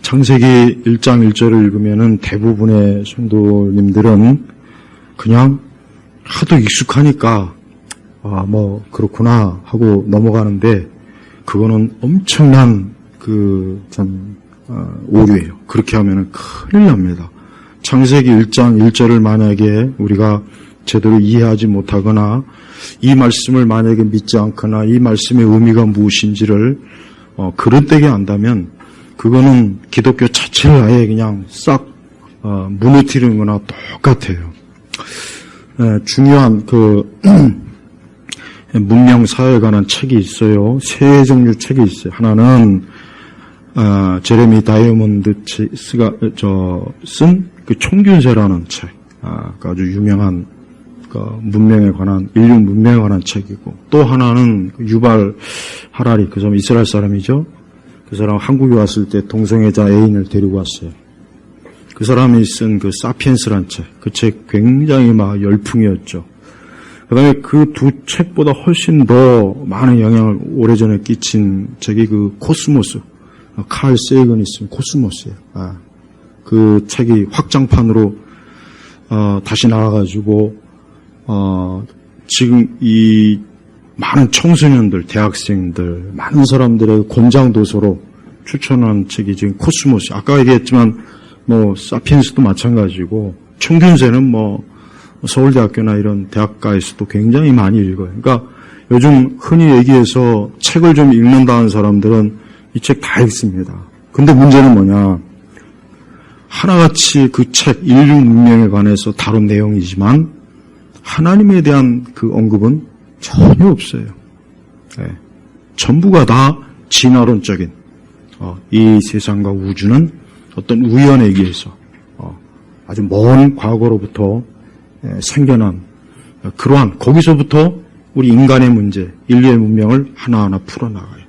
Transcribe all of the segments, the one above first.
창세기 1장 1절을 읽으면은 대부분의 성도님들은 그냥 하도 익숙하니까 그렇구나 하고 넘어가는데, 그거는 엄청난 오류예요. 그렇게 하면은 큰일 납니다. 창세기 1장 1절을 만약에 우리가 제대로 이해하지 못하거나 이 말씀을 만약에 믿지 않거나 이 말씀의 의미가 무엇인지를 그릇되게 안다면 그거는 기독교 자체를 아예 그냥 싹 무너뜨리는 거나 똑같아요. 중요한 문명 사회에 관한 책이 있어요. 세 종류 책이 있어요. 하나는 제레미 다이아몬드스가 쓴 총균세라는 책, 아주 유명한 문명에 관한, 인류 문명에 관한 책이고, 또 하나는 유발 하라리, 그 사람 이스라엘 사람이죠. 그 사람 한국에 왔을 때 동성애자 애인을 데리고 왔어요. 그 사람이 쓴 사피엔스란 책, 그 책 굉장히 열풍이었죠. 그 다음에 그 두 책보다 훨씬 더 많은 영향을 오래전에 끼친 책이 코스모스, 칼 세이건이 쓴 코스모스예요. 그 책이 확장판으로 다시 나와가지고 지금 이 많은 청소년들, 대학생들, 많은 사람들의 권장 도서로 추천한 책이 지금 코스모스. 아까 얘기했지만 사피엔스도 마찬가지고, 총균세는 서울대학교나 이런 대학가에서도 굉장히 많이 읽어요. 그러니까 요즘 흔히 얘기해서 책을 좀 읽는다는 사람들은 이 책 다 읽습니다. 근데 문제는 뭐냐? 하나같이 그 책, 인류 문명에 관해서 다룬 내용이지만 하나님에 대한 그 언급은 전혀 없어요. 전부가 다 진화론적인, 이 세상과 우주는 어떤 우연에 의해서 아주 먼 과거로부터 생겨난 그러한, 거기서부터 우리 인간의 문제, 인류의 문명을 하나하나 풀어나가요.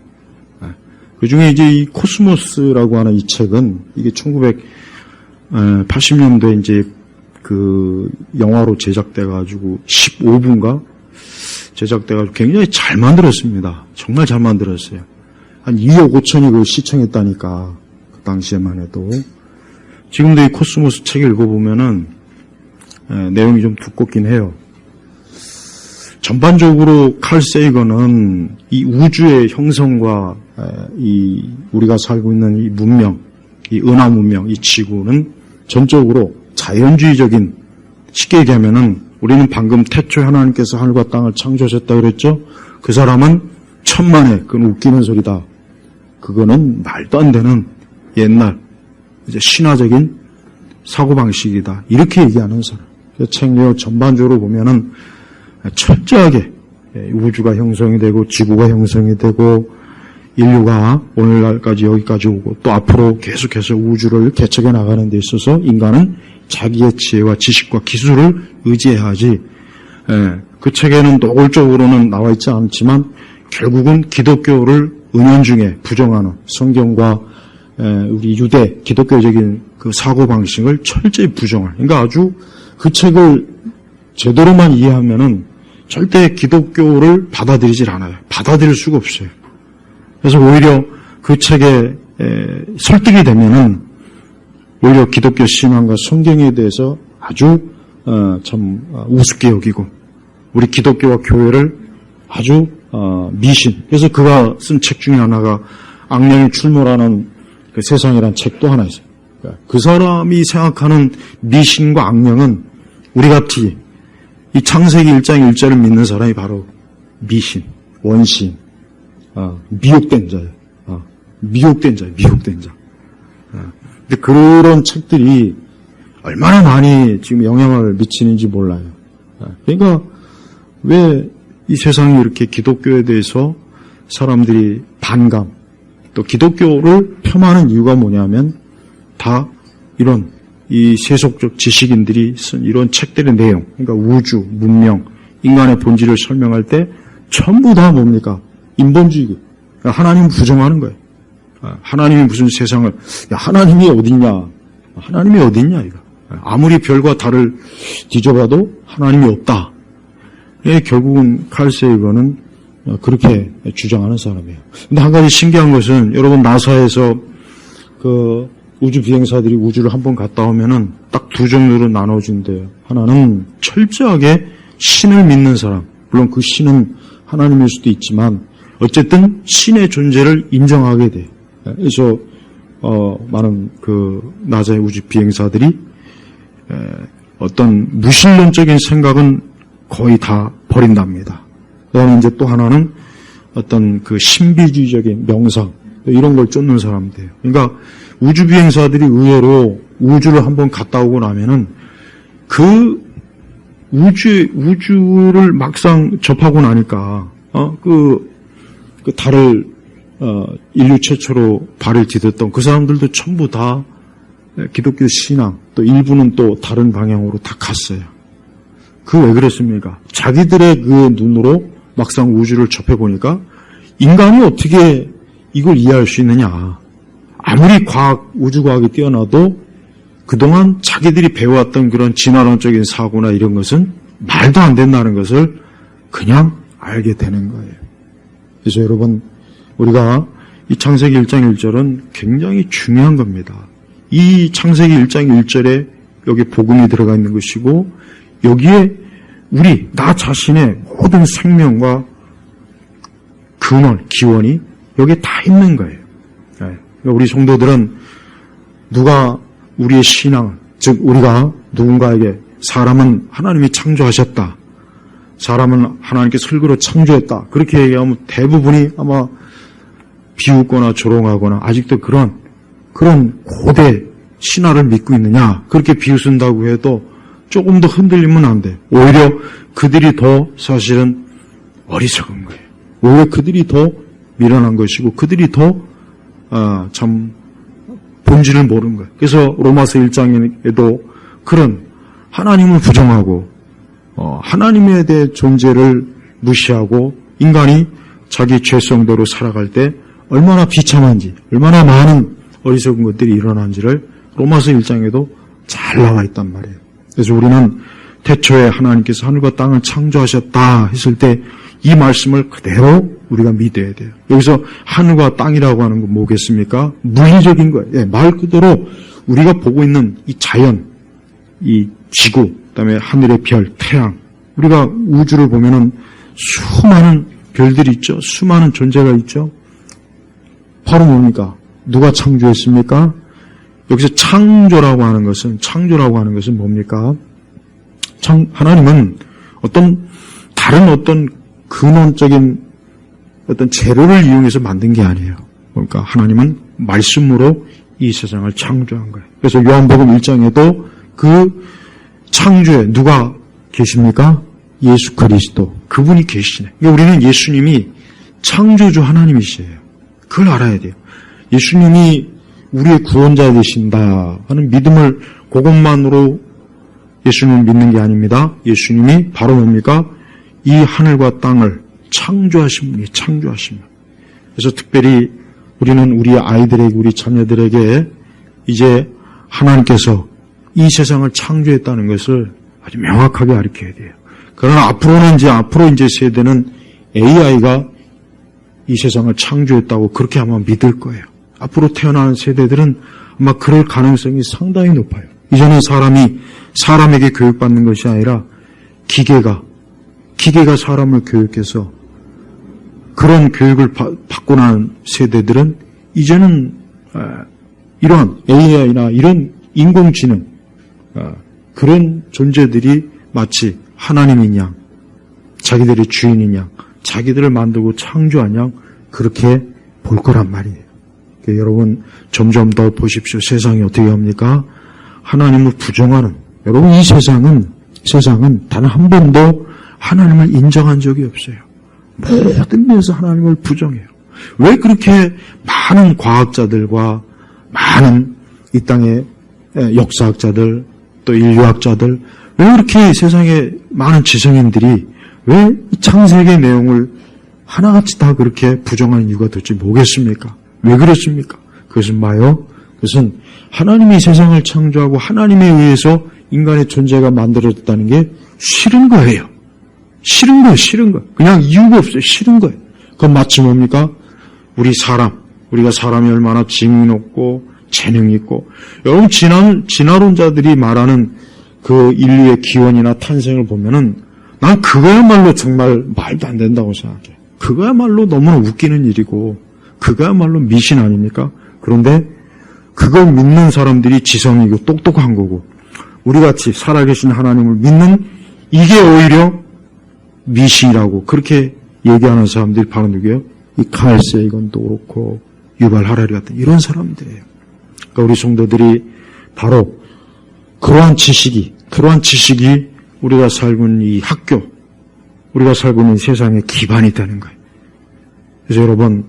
그 중에 이제 이 코스모스라고 하는 이 책은, 이게 1980년도에 이제 영화로 제작돼가지고 15부인가 제작돼가지고 굉장히 잘 만들었습니다. 정말 잘 만들었어요. 한 2억 5천이 그걸 시청했다니까, 그 당시에만 해도. 지금도 이 코스모스 책 읽어보면은 내용이 좀 두껍긴 해요. 전반적으로 칼 세이건은 이 우주의 형성과 이 우리가 살고 있는 이 문명, 이 은하 문명, 이 지구는 전적으로 자연주의적인, 쉽게 얘기하면은 우리는 방금 태초에 하나님께서 하늘과 땅을 창조하셨다 그랬죠? 그 사람은 천만에, 그건 웃기는 소리다. 그거는 말도 안 되는 옛날 이제 신화적인 사고방식이다. 이렇게 얘기하는 사람. 책 내용 전반적으로 보면은 철저하게 우주가 형성이 되고 지구가 형성이 되고 인류가 오늘날까지 여기까지 오고 또 앞으로 계속해서 우주를 개척해 나가는 데 있어서 인간은 자기의 지혜와 지식과 기술을 의지해야지. 그 책에는 노골적으로는 나와 있지 않지만 결국은 기독교를 은연중에 부정하는, 성경과 우리 유대 기독교적인 그 사고방식을 철저히 부정할, 그러니까 아주 그 책을 제대로만 이해하면은 절대 기독교를 받아들이질 않아요. 받아들일 수가 없어요. 그래서 오히려 그 책에 설득이 되면은 오히려 기독교 신앙과 성경에 대해서 아주 참 우습게 여기고 우리 기독교와 교회를 아주 미신. 그래서 그가 쓴 책 중에 하나가 악령이 출몰하는 그 세상이라는 책도 하나 있어요. 그 사람이 생각하는 미신과 악령은 우리 같이 이 창세기 1장 1절을 믿는 사람이 바로 미신, 원신, 미혹된 자예요. 미혹된 자예요. 미혹된 자. 근데 그런 책들이 얼마나 많이 지금 영향을 미치는지 몰라요. 그러니까 왜 이 세상이 이렇게 기독교에 대해서 사람들이 반감, 또 기독교를 폄하하는 이유가 뭐냐면 다 이런 이 세속적 지식인들이 쓴 이런 책들의 내용, 그러니까 우주, 문명, 인간의 본질을 설명할 때 전부 다 뭡니까? 인본주의. 하나님을 부정하는 거예요. 하나님이 무슨 세상을, 하나님이 어딨냐? 하나님이 어딨냐, 이거. 아무리 별과 달을 뒤져봐도 하나님이 없다. 결국은 칼 세이건은 그렇게 주장하는 사람이에요. 근데 한 가지 신기한 것은 여러분 나사에서 우주 비행사들이 우주를 한번 갔다 오면은 딱 두 종류로 나눠진대요. 하나는 철저하게 신을 믿는 사람, 물론 그 신은 하나님일 수도 있지만 어쨌든 신의 존재를 인정하게 돼요. 그래서 많은 그 나사의 우주 비행사들이 어떤 무신론적인 생각은 거의 다 버린답니다. 그다음에 이제 또 하나는 어떤 그 신비주의적인 명상 이런 걸 쫓는 사람들이에요. 그러니까 우주 비행사들이 의외로 우주를 한번 갔다 오고 나면은 그 우주를 막상 접하고 나니까 그 달을 인류 최초로 발을 디뎠던 그 사람들도 전부 다 기독교 신앙, 또 일부는 또 다른 방향으로 다 갔어요. 그 왜 그랬습니까? 자기들의 그 눈으로 막상 우주를 접해보니까 인간이 어떻게 이걸 이해할 수 있느냐. 아무리 우주과학이 뛰어나도 그동안 자기들이 배워왔던 그런 진화론적인 사고나 이런 것은 말도 안 된다는 것을 그냥 알게 되는 거예요. 그래서 여러분, 우리가 이 창세기 1장 1절은 굉장히 중요한 겁니다. 이 창세기 1장 1절에 여기 복음이 들어가 있는 것이고 여기에 나 자신의 모든 생명과 근원, 기원이 여기에 다 있는 거예요. 우리 성도들은 누가 우리의 신앙을, 즉 우리가 누군가에게 사람은 하나님이 창조하셨다. 사람은 하나님께서 흙으로 창조했다. 그렇게 얘기하면 대부분이 아마 비웃거나 조롱하거나 아직도 그런 고대 신화를 믿고 있느냐. 그렇게 비웃는다고 해도 조금 더 흔들리면 안 돼. 오히려 그들이 더 사실은 어리석은 거예요. 오히려 그들이 더 미련한 것이고 그들이 더 참 본질을 모르는 거예요. 그래서 로마서 1장에도 그런 하나님을 부정하고 하나님에 대해 존재를 무시하고 인간이 자기 죄성대로 살아갈 때 얼마나 비참한지, 얼마나 많은 어리석은 것들이 일어난지를 로마서 1장에도 잘 나와 있단 말이에요. 그래서 우리는 태초에 하나님께서 하늘과 땅을 창조하셨다 했을 때 이 말씀을 그대로 우리가 믿어야 돼요. 여기서 하늘과 땅이라고 하는 건 뭐겠습니까? 물리적인 거예요. 말 그대로 우리가 보고 있는 이 자연, 이 지구, 그다음에 하늘의 별, 태양, 우리가 우주를 보면은 수많은 별들이 있죠. 수많은 존재가 있죠. 바로 뭡니까? 누가 창조했습니까? 여기서 창조라고 하는 것은 뭡니까? 하나님은 다른 어떤 근원적인 어떤 재료를 이용해서 만든 게 아니에요. 그러니까 하나님은 말씀으로 이 세상을 창조한 거예요. 그래서 요한복음 1장에도 그 창조에 누가 계십니까? 예수 그리스도. 그분이 계시네. 그러니까 우리는 예수님이 창조주 하나님이시에요. 그걸 알아야 돼요. 예수님이 우리의 구원자 되신다 하는 믿음을 그것만으로 예수님을 믿는 게 아닙니다. 예수님이 바로 뭡니까? 이 하늘과 땅을 창조하신 분이 창조하신 분. 그래서 특별히 우리는 우리 아이들에게, 우리 자녀들에게 이제 하나님께서 이 세상을 창조했다는 것을 아주 명확하게 가르쳐야 돼요. 그러나 앞으로 이제 세대는 AI가 이 세상을 창조했다고 그렇게 아마 믿을 거예요. 앞으로 태어나는 세대들은 아마 그럴 가능성이 상당히 높아요. 이제는 사람에게 교육받는 것이 아니라 기계가 사람을 교육해서 그런 교육을 받고 난 세대들은 이제는 이런 AI나 이런 인공지능 그런 존재들이 마치 하나님인 양, 자기들의 주인인 양, 자기들을 만들고 창조한 양 그렇게 볼 거란 말이에요. 그러니까 여러분 점점 더 보십시오. 세상이 어떻게 합니까? 하나님을 부정하는, 여러분 이 세상은 단 한 번도 하나님을 인정한 적이 없어요. 모든 면에서 하나님을 부정해요. 왜 그렇게 많은 과학자들과 많은 이 땅의 역사학자들 또 인류학자들 왜 그렇게 세상에 많은 지성인들이 왜 창세기의 내용을 하나같이 다 그렇게 부정하는 이유가 도대체 뭐겠습니까? 왜 그렇습니까? 그것은 뭐예요? 그것은 하나님이 세상을 창조하고 하나님에 의해서 인간의 존재가 만들어졌다는 게 싫은 거예요. 싫은 거예요. 그냥 이유가 없어요. 싫은 거예요. 그건 마치 뭡니까? 우리가 사람이 얼마나 징이 높고 재능이 있고, 여러분 진화론자들이 말하는 그 인류의 기원이나 탄생을 보면은 난 그거야말로 정말 말도 안 된다고 생각해. 그거야말로 너무나 웃기는 일이고 그거야말로 미신 아닙니까? 그런데 그걸 믿는 사람들이 지성이고 똑똑한 거고 우리같이 살아계신 하나님을 믿는 이게 오히려 미신이라고 그렇게 얘기하는 사람들이 바로 누구예요? 이 칼 세이건도 그렇고 유발 하라리 같은 이런 사람들이에요. 그러니까 우리 성도들이 바로 그러한 지식이 우리가 살고 있는 이 학교, 우리가 살고 있는 세상의 기반이 되는 거예요. 그래서 여러분,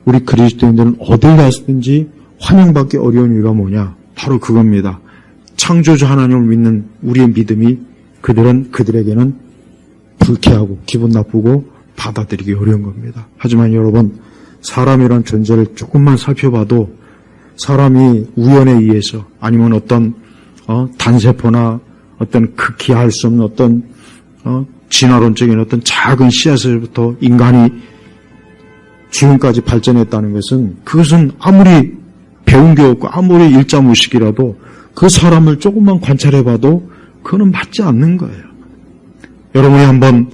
우리 그리스도인들은 어딜 갔든지 환영받기 어려운 이유가 뭐냐? 바로 그겁니다. 창조주 하나님을 믿는 우리의 믿음이 그들에게는 불쾌하고 기분 나쁘고 받아들이기 어려운 겁니다. 하지만 여러분, 사람이란 존재를 조금만 살펴봐도 사람이 우연에 의해서 아니면 어떤 단세포나 어떤 극히할 수 없는 어떤 진화론적인 어떤 작은 씨앗에서부터 인간이 지금까지 발전했다는 것은 그것은 아무리 배운 게 없고 아무리 일자무식이라도 그 사람을 조금만 관찰해봐도 그거는 맞지 않는 거예요. 여러분이 한번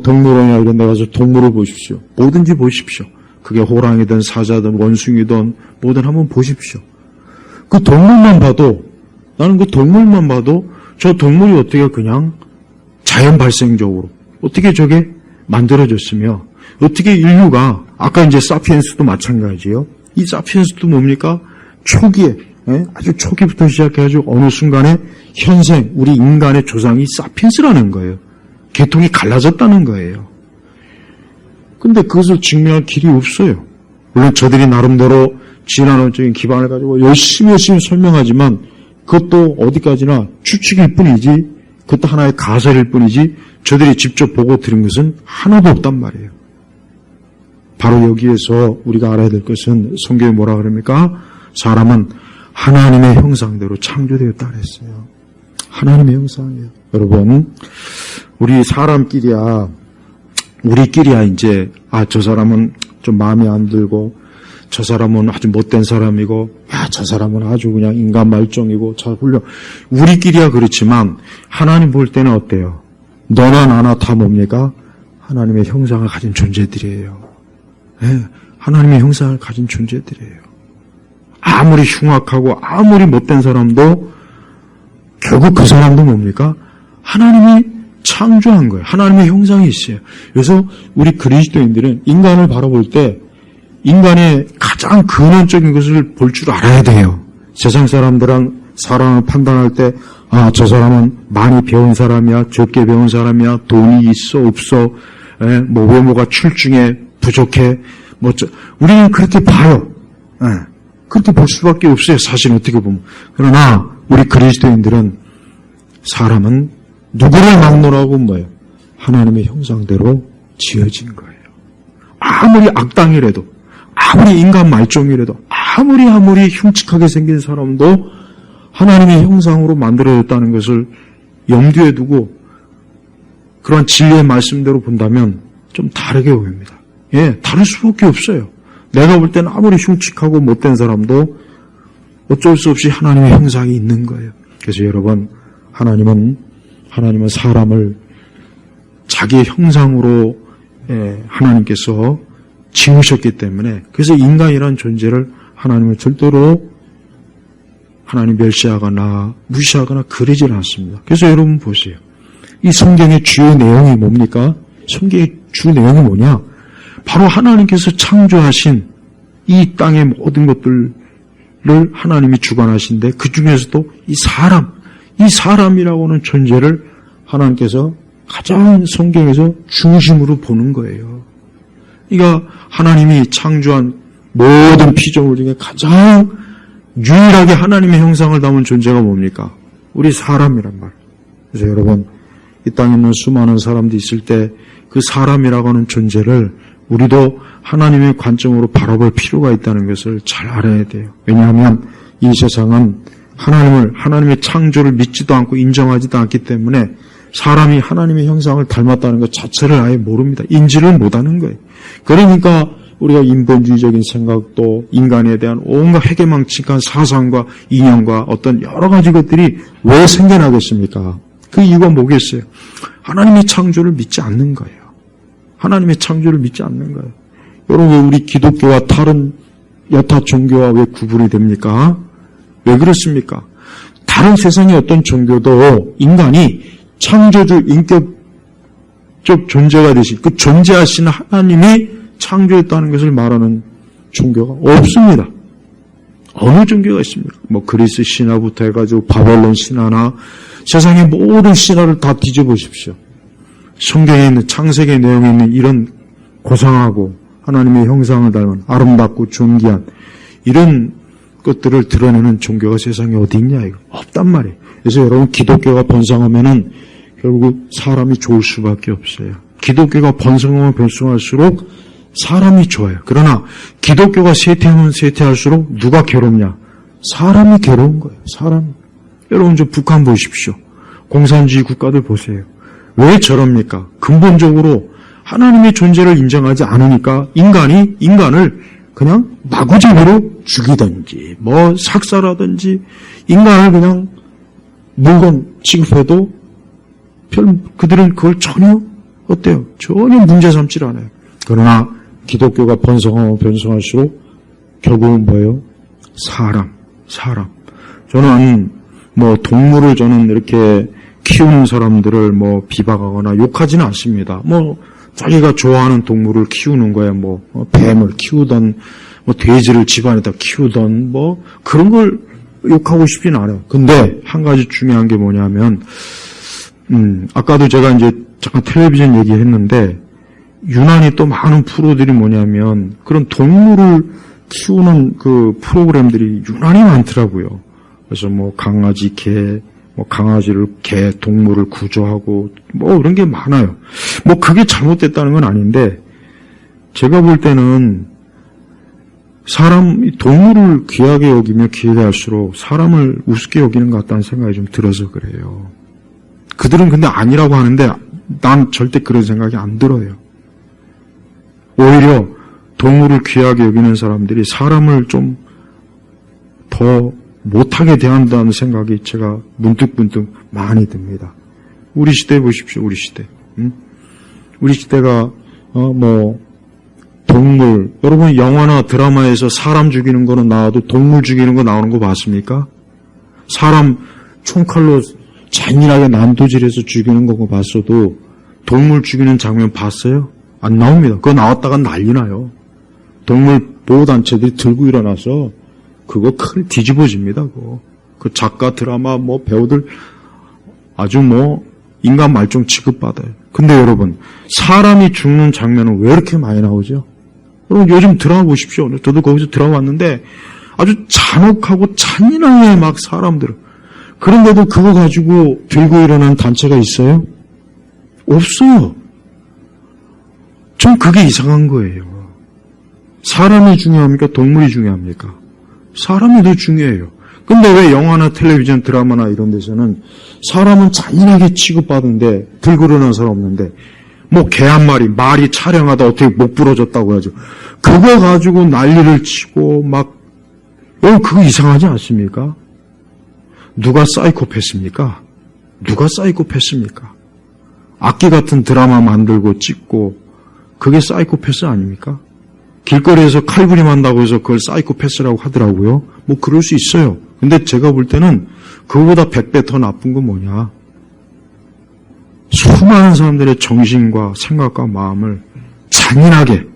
동물원이나 이런 데 가서 동물을 보십시오. 뭐든지 보십시오. 그게 호랑이든 사자든 원숭이든 뭐든 한번 보십시오. 그 동물만 봐도 나는 그 동물만 봐도 저 동물이 어떻게 그냥 자연 발생적으로 어떻게 저게 만들어졌으며 어떻게 인류가 아까 이제 사피엔스도 마찬가지예요. 이 사피엔스도 뭡니까? 초기에 아주 초기부터 시작해가지고 어느 순간에 현생 우리 인간의 조상이 사피엔스라는 거예요. 계통이 갈라졌다는 거예요. 근데 그것을 증명할 길이 없어요. 물론 저들이 나름대로 진화론적인 기반을 가지고 열심히 설명하지만 그것도 어디까지나 추측일 뿐이지 그것도 하나의 가설일 뿐이지 저들이 직접 보고 들은 것은 하나도 없단 말이에요. 바로 여기에서 우리가 알아야 될 것은 성경에 뭐라 그럽니까? 사람은 하나님의 형상대로 창조되었다 그랬어요. 하나님의 형상이에요. 여러분, 우리 사람끼리야 이제 저 사람은 좀 마음에 안 들고 저 사람은 아주 못된 사람이고 저 사람은 아주 그냥 인간 말종이고 잘 훌륭. 우리끼리야 그렇지만 하나님 볼 때는 어때요? 너나 나나 다 뭡니까? 하나님의 형상을 가진 존재들이에요. 네, 하나님의 형상을 가진 존재들이에요. 아무리 흉악하고 아무리 못된 사람도 결국 그 사람도 뭡니까? 하나님이 창조한 거예요. 하나님의 형상이 있어요. 그래서 우리 그리스도인들은 인간을 바라볼 때 인간의 가장 근원적인 것을 볼 줄 알아야 돼요. 세상 사람들은 사람을 판단할 때 저 사람은 많이 배운 사람이야, 적게 배운 사람이야, 돈이 있어, 없어, 외모가 출중해, 부족해, 우리는 그렇게 봐요. 그렇게 볼 수밖에 없어요. 사실 어떻게 보면. 그러나 우리 그리스도인들은 사람은 누구를 막론하고 뭐예요? 하나님의 형상대로 지어진 거예요. 아무리 악당이라도 아무리 인간 말종이라도 아무리 흉측하게 생긴 사람도 하나님의 형상으로 만들어졌다는 것을 염두에 두고 그러한 진리의 말씀대로 본다면 좀 다르게 보입니다. 다를 수밖에 없어요. 내가 볼 때는 아무리 흉측하고 못된 사람도 어쩔 수 없이 하나님의 형상이 있는 거예요. 그래서 여러분, 하나님은 사람을 자기의 형상으로 하나님께서 지으셨기 때문에 그래서 인간이라는 존재를 하나님은 절대로 하나님 멸시하거나 무시하거나 그러질 않습니다. 그래서 여러분 보세요. 이 성경의 주요 내용이 뭡니까? 성경의 주 내용이 뭐냐? 바로 하나님께서 창조하신 이 땅의 모든 것들을 하나님이 주관하신데 그 중에서도 이 사람이라고 하는 존재를 하나님께서 가장 성경에서 중심으로 보는 거예요. 그러니까 하나님이 창조한 모든 피조물 중에 가장 유일하게 하나님의 형상을 담은 존재가 뭡니까? 우리 사람이란 말이에요. 그래서 여러분, 이 땅에 있는 수많은 사람들이 있을 때 그 사람이라고 하는 존재를 우리도 하나님의 관점으로 바라볼 필요가 있다는 것을 잘 알아야 돼요. 왜냐하면 이 세상은 하나님의 창조를 믿지도 않고 인정하지도 않기 때문에 사람이 하나님의 형상을 닮았다는 것 자체를 아예 모릅니다. 인지를 못하는 거예요. 그러니까 우리가 인본주의적인 생각도 인간에 대한 온갖 회개망측한 사상과 이념과 어떤 여러 가지 것들이 왜 생겨나겠습니까? 그 이유가 뭐겠어요? 하나님의 창조를 믿지 않는 거예요. 하나님의 창조를 믿지 않는 거예요. 여러분, 왜 우리 기독교와 다른 여타 종교와 왜 구분이 됩니까? 왜 그렇습니까? 다른 세상의 어떤 종교도 인간이 창조주 인격적 존재가 되신 그 존재하시는 하나님이 창조했다는 것을 말하는 종교가 없습니다. 어느 종교가 있습니까? 뭐 그리스 신화부터 해가지고 바벨론 신화나 세상의 모든 신화를 다 뒤져보십시오. 성경에 있는 창세기 내용에 있는 이런 고상하고 하나님의 형상을 닮은 아름답고 존귀한 이런 것들을 드러내는 종교가 세상에 어디 있냐 이거 없단 말이에요. 그래서 여러분 기독교가 번성하면은 결국 사람이 좋을 수밖에 없어요. 기독교가 번성하면 번성할수록 사람이 좋아요. 그러나 기독교가 쇠퇴하면 쇠퇴할수록 누가 괴롭냐? 사람이 괴로운 거예요. 사람. 여러분 저 북한 보십시오. 공산주의 국가들 보세요. 왜 저럽니까? 근본적으로 하나님의 존재를 인정하지 않으니까 인간을 그냥 마구잡이로 죽이든지 뭐 삭살하든지 인간을 그냥 물건 취급해도 그들은 그걸 전혀 어때요? 전혀 문제 삼지 않아요. 그러나 기독교가 번성하면 번성할수록 결국은 뭐예요? 사람. 저는 뭐 동물을 저는 이렇게 키우는 사람들을 뭐 비박하거나 욕하지는 않습니다. 뭐 자기가 좋아하는 동물을 키우는 거야. 뭐 뱀을 키우던 뭐 돼지를 집안에다 키우던 뭐 그런 걸 욕하고 싶지는 않아요. 근데 한 가지 중요한 게 뭐냐면 아까도 제가 이제 잠깐 텔레비전 얘기했는데 유난히 또 많은 프로들이 뭐냐면 그런 동물을 키우는 그 프로그램들이 유난히 많더라고요. 그래서 뭐 강아지, 개, 뭐 강아지를 개, 동물을 구조하고 뭐 그런 게 많아요. 뭐 그게 잘못됐다는 건 아닌데 제가 볼 때는 동물을 귀하게 여기며 귀하게 할수록 사람을 우습게 여기는 것 같다는 생각이 좀 들어서 그래요. 그들은 근데 아니라고 하는데 난 절대 그런 생각이 안 들어요. 오히려 동물을 귀하게 여기는 사람들이 사람을 좀 더 못하게 대한다는 생각이 제가 문득문득 많이 듭니다. 우리 시대 보십시오. 우리 시대. 우리 시대가 뭐 동물, 여러분 영화나 드라마에서 사람 죽이는 거는 나와도 동물 죽이는 거 나오는 거 봤습니까? 사람 총칼로 잔인하게 난도질해서 죽이는 거 봤어도 동물 죽이는 장면 봤어요? 안 나옵니다. 그거 나왔다가 난리 나요. 동물 보호단체들이 들고 일어나서 그거 큰 뒤집어집니다. 그거. 그 작가, 드라마, 뭐 배우들 아주 뭐 인간 말종 취급받아요. 근데 여러분 사람이 죽는 장면은 왜 이렇게 많이 나오죠? 여러분 요즘 드라마 보십시오. 저도 거기서 드라마 봤는데 아주 잔혹하고 잔인하게 막 사람들 그런데도 그거 가지고 들고 일어나는 단체가 있어요? 없어요. 전 그게 이상한 거예요. 사람이 중요합니까? 동물이 중요합니까? 사람이 더 중요해요. 근데 왜 영화나 텔레비전, 드라마나 이런 데서는 사람은 잔인하게 취급받는데 들고 일어나는 사람 없는데 뭐 개 한 마리, 말이 촬영하다 어떻게 목 부러졌다고 하죠. 그거 가지고 난리를 치고 막 그거 이상하지 않습니까? 누가 사이코패스입니까? 누가 사이코패스입니까? 악기 같은 드라마 만들고 찍고 그게 사이코패스 아닙니까? 길거리에서 칼부림한다고 해서 그걸 사이코패스라고 하더라고요. 뭐 그럴 수 있어요. 근데 제가 볼 때는 그거보다 100배 더 나쁜 건 뭐냐? 수많은 사람들의 정신과 생각과 마음을 잔인하게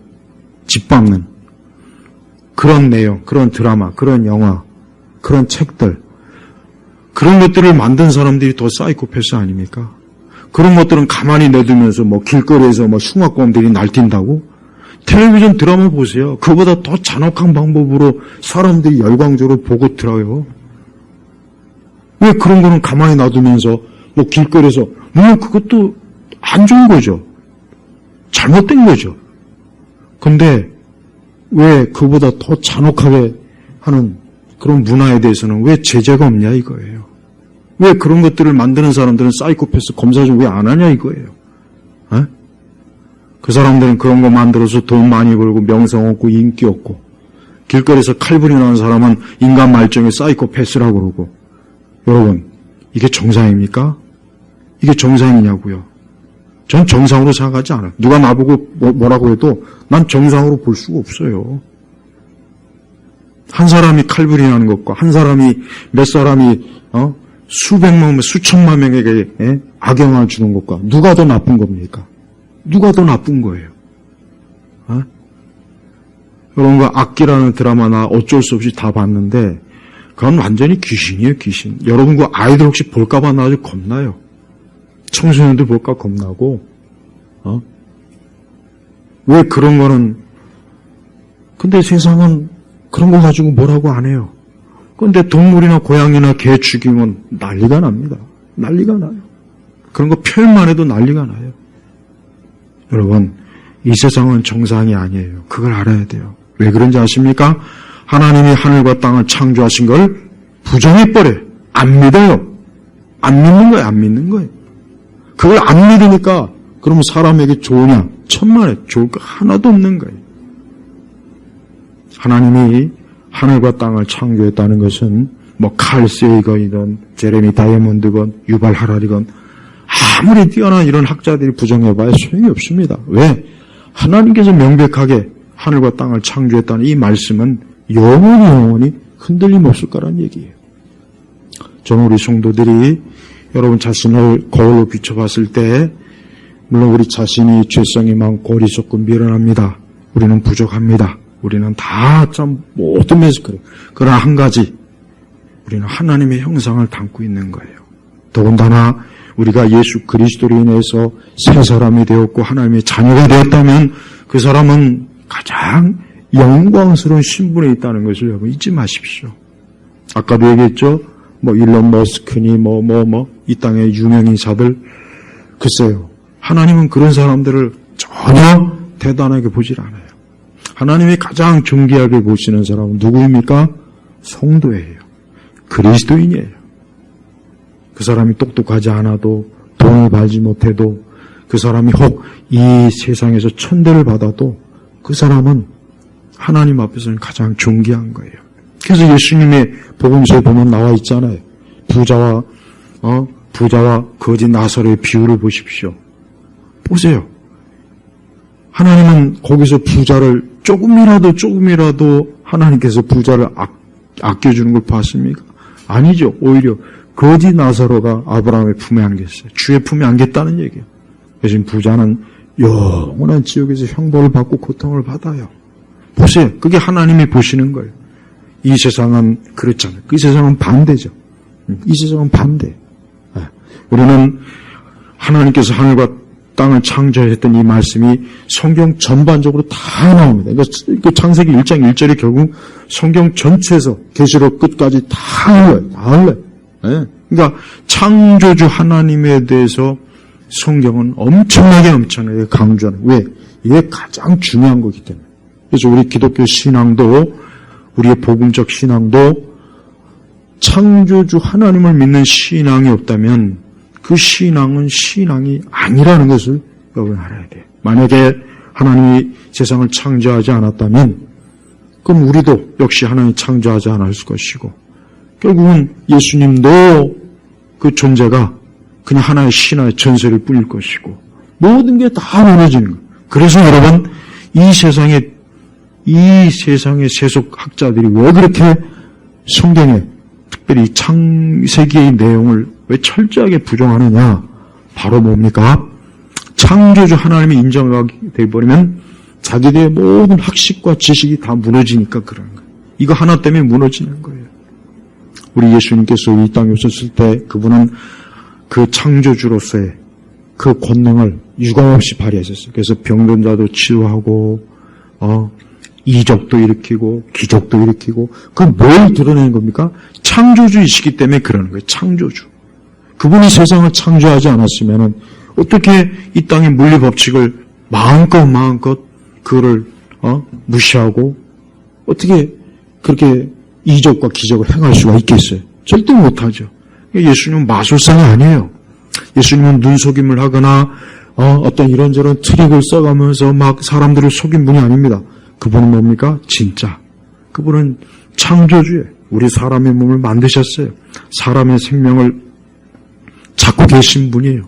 짓밟는 그런 내용, 그런 드라마, 그런 영화, 그런 책들 그런 것들을 만든 사람들이 더 사이코패스 아닙니까? 그런 것들은 가만히 내두면서 뭐 길거리에서 뭐 흉악범들이 날뛴다고? 텔레비전 드라마 보세요. 그보다 더 잔혹한 방법으로 사람들이 열광적으로 보고 들어요. 왜 그런 거는 가만히 놔두면서 뭐 길거리에서 물론 그것도 안 좋은 거죠. 잘못된 거죠. 근데 왜 그보다 더 잔혹하게 하는 그런 문화에 대해서는 왜 제재가 없냐 이거예요. 왜 그런 것들을 만드는 사람들은 사이코패스 검사 좀 왜 안 하냐 이거예요. 그 사람들은 그런 거 만들어서 돈 많이 벌고 명성 얻고 인기 얻고, 길거리에서 칼부리 나는 사람은 인간 말종의 사이코패스라고 그러고. 여러분, 이게 정상입니까? 이게 정상이냐고요. 전 정상으로 생각하지 않아요. 누가 나보고 뭐라고 해도 난 정상으로 볼 수가 없어요. 한 사람이 칼부리 나는 것과 한 사람이 몇 사람이 수백만 명, 수천만 명에게 악영향을 주는 것과 누가 더 나쁜 겁니까? 누가 더 나쁜 거예요? 여러분과 악기라는 드라마나 어쩔 수 없이 다 봤는데 그건 완전히 귀신이에요, 귀신. 여러분과 아이들 혹시 볼까봐 나 아주 겁나요. 청소년들 볼까 겁나고. 왜 그런 거는, 근데 세상은 그런 거 가지고 뭐라고 안 해요. 근데 동물이나 고양이나 개 죽이면 난리가 납니다. 난리가 나요. 그런 거 표현만 해도 난리가 나요. 여러분, 이 세상은 정상이 아니에요. 그걸 알아야 돼요. 왜 그런지 아십니까? 하나님이 하늘과 땅을 창조하신 걸 부정해버려요. 안 믿어요. 안 믿는 거예요. 안 믿는 거예요. 그걸 안 믿으니까 그러면 사람에게 좋으냐? 천만에 좋을 거 하나도 없는 거예요. 하나님이 하늘과 땅을 창조했다는 것은 뭐 칼 세이건이든 제레미 다이아몬드건 유발 하라리건 아무리 뛰어난 이런 학자들이 부정해봐야 소용이 없습니다. 왜? 하나님께서 명백하게 하늘과 땅을 창조했다는 이 말씀은 영원히 흔들림 없을 거란 얘기예요. 저는 우리 성도들이 여러분 자신을 거울로 비춰봤을 때 물론 우리 자신이 죄성이 많고 어리석고 미련합니다. 우리는 부족합니다. 우리는 다 참 모든 면에서 그래요. 그러나 한 가지, 우리는 하나님의 형상을 담고 있는 거예요. 더군다나 우리가 예수 그리스도로 인해서 새 사람이 되었고 하나님의 자녀가 되었다면 그 사람은 가장 영광스러운 신분에 있다는 것을 여러분 잊지 마십시오. 아까도 얘기했죠. 뭐 일론 머스크니 이 땅의 유명인사들, 글쎄요. 하나님은 그런 사람들을 전혀 대단하게 보질 않아요. 하나님이 가장 존귀하게 보시는 사람은 누구입니까? 성도예요. 그리스도인이에요. 그 사람이 똑똑하지 않아도 돈을 벌지 못해도 그 사람이 혹 이 세상에서 천대를 받아도 그 사람은 하나님 앞에서는 가장 존귀한 거예요. 그래서 예수님의 복음서에 보면 나와 있잖아요. 부자와 거지 나사로의 비유를 보십시오. 보세요. 하나님은 거기서 부자를 조금이라도 하나님께서 부자를 아껴주는 걸 봤습니까? 아니죠. 오히려 거지 나사로가 아브라함의 품에 안겼어요. 주의 품에 안겼다는 얘기예요. 대신 부자는 영원한 지옥에서 형벌을 받고 고통을 받아요. 보세요. 그게 하나님이 보시는 거예요. 이 세상은 그렇잖아요. 이 세상은 반대죠. 이 세상은 반대. 우리는 하나님께서 하늘과 땅을 창조했던 이 말씀이 성경 전반적으로 다 나옵니다. 그러니까 창세기 1장 1절이 결국 성경 전체에서 계시록 끝까지 다 흘러요. 그러니까 창조주 하나님에 대해서 성경은 엄청나게 강조하는. 왜? 이게 가장 중요한 거기 때문에. 그래서 우리 기독교 신앙도, 우리의 복음적 신앙도 창조주 하나님을 믿는 신앙이 없다면 그 신앙은 신앙이 아니라는 것을 여러분 알아야 돼요. 만약에 하나님이 세상을 창조하지 않았다면 그럼 우리도 역시 하나님이 창조하지 않았을 것이고 결국은 예수님도 그 존재가 그냥 하나의 신화의 전설일 뿐일 것이고 모든 게 다 무너지는 거예요. 그래서 여러분 이 세상의 세속 학자들이 왜 그렇게 성경에 특별히 창세기의 내용을 왜 철저하게 부정하느냐? 바로 뭡니까? 창조주 하나님이 인정하게 되어버리면 자기들의 모든 학식과 지식이 다 무너지니까 그러는 거예요. 이거 하나 때문에 무너지는 거예요. 우리 예수님께서 이 땅에 오셨을 때 그분은 그 창조주로서의 그 권능을 유감없이 발휘하셨어요. 그래서 병든 자도 치유하고 이적도 일으키고 기적도 일으키고 그 뭘 드러내는 겁니까? 창조주이시기 때문에 그러는 거예요. 창조주. 그분이 세상을 창조하지 않았으면 어떻게 이 땅의 물리 법칙을 마음껏 그거를 무시하고 어떻게 그렇게 이적과 기적을 행할 수가 있겠어요? 절대 못하죠. 예수님은 마술사가 아니에요. 예수님은 눈속임을 하거나 어떤 이런저런 트릭을 써가면서 막 사람들을 속인 분이 아닙니다. 그분은 뭡니까? 진짜. 그분은 창조주예요. 우리 사람의 몸을 만드셨어요. 사람의 생명을 잡고 계신 분이에요.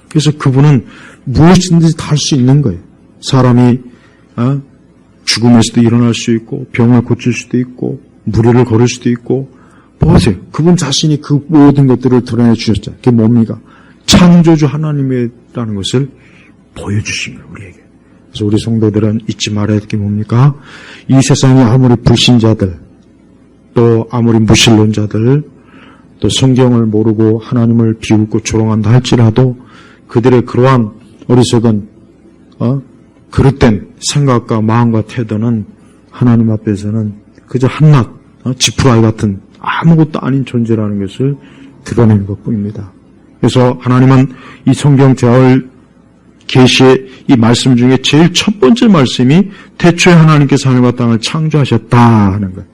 그래서 그분은 무엇이든지 다 할 수 있는 거예요. 사람이 죽음에서도 일어날 수 있고 병을 고칠 수도 있고 무리를 걸을 수도 있고 보세요. 그분 자신이 그 모든 것들을 드러내 주셨잖아요. 그게 뭡니까? 창조주 하나님이라는 것을 보여주신 거예요. 우리에게. 그래서 우리 성도들은 잊지 말아야 할 게 뭡니까? 이 세상에 아무리 불신자들 또 아무리 무신론자들 또 성경을 모르고 하나님을 비웃고 조롱한다 할지라도 그들의 그러한 어리석은 그릇된 생각과 마음과 태도는 하나님 앞에서는 그저 한낱 지푸라기 같은 아무것도 아닌 존재라는 것을 드러내는 것뿐입니다. 그래서 하나님은 이 성경 제월 계시의 이 말씀 중에 제일 첫 번째 말씀이 태초에 하나님께서 하늘과 땅을 창조하셨다 하는 거예요.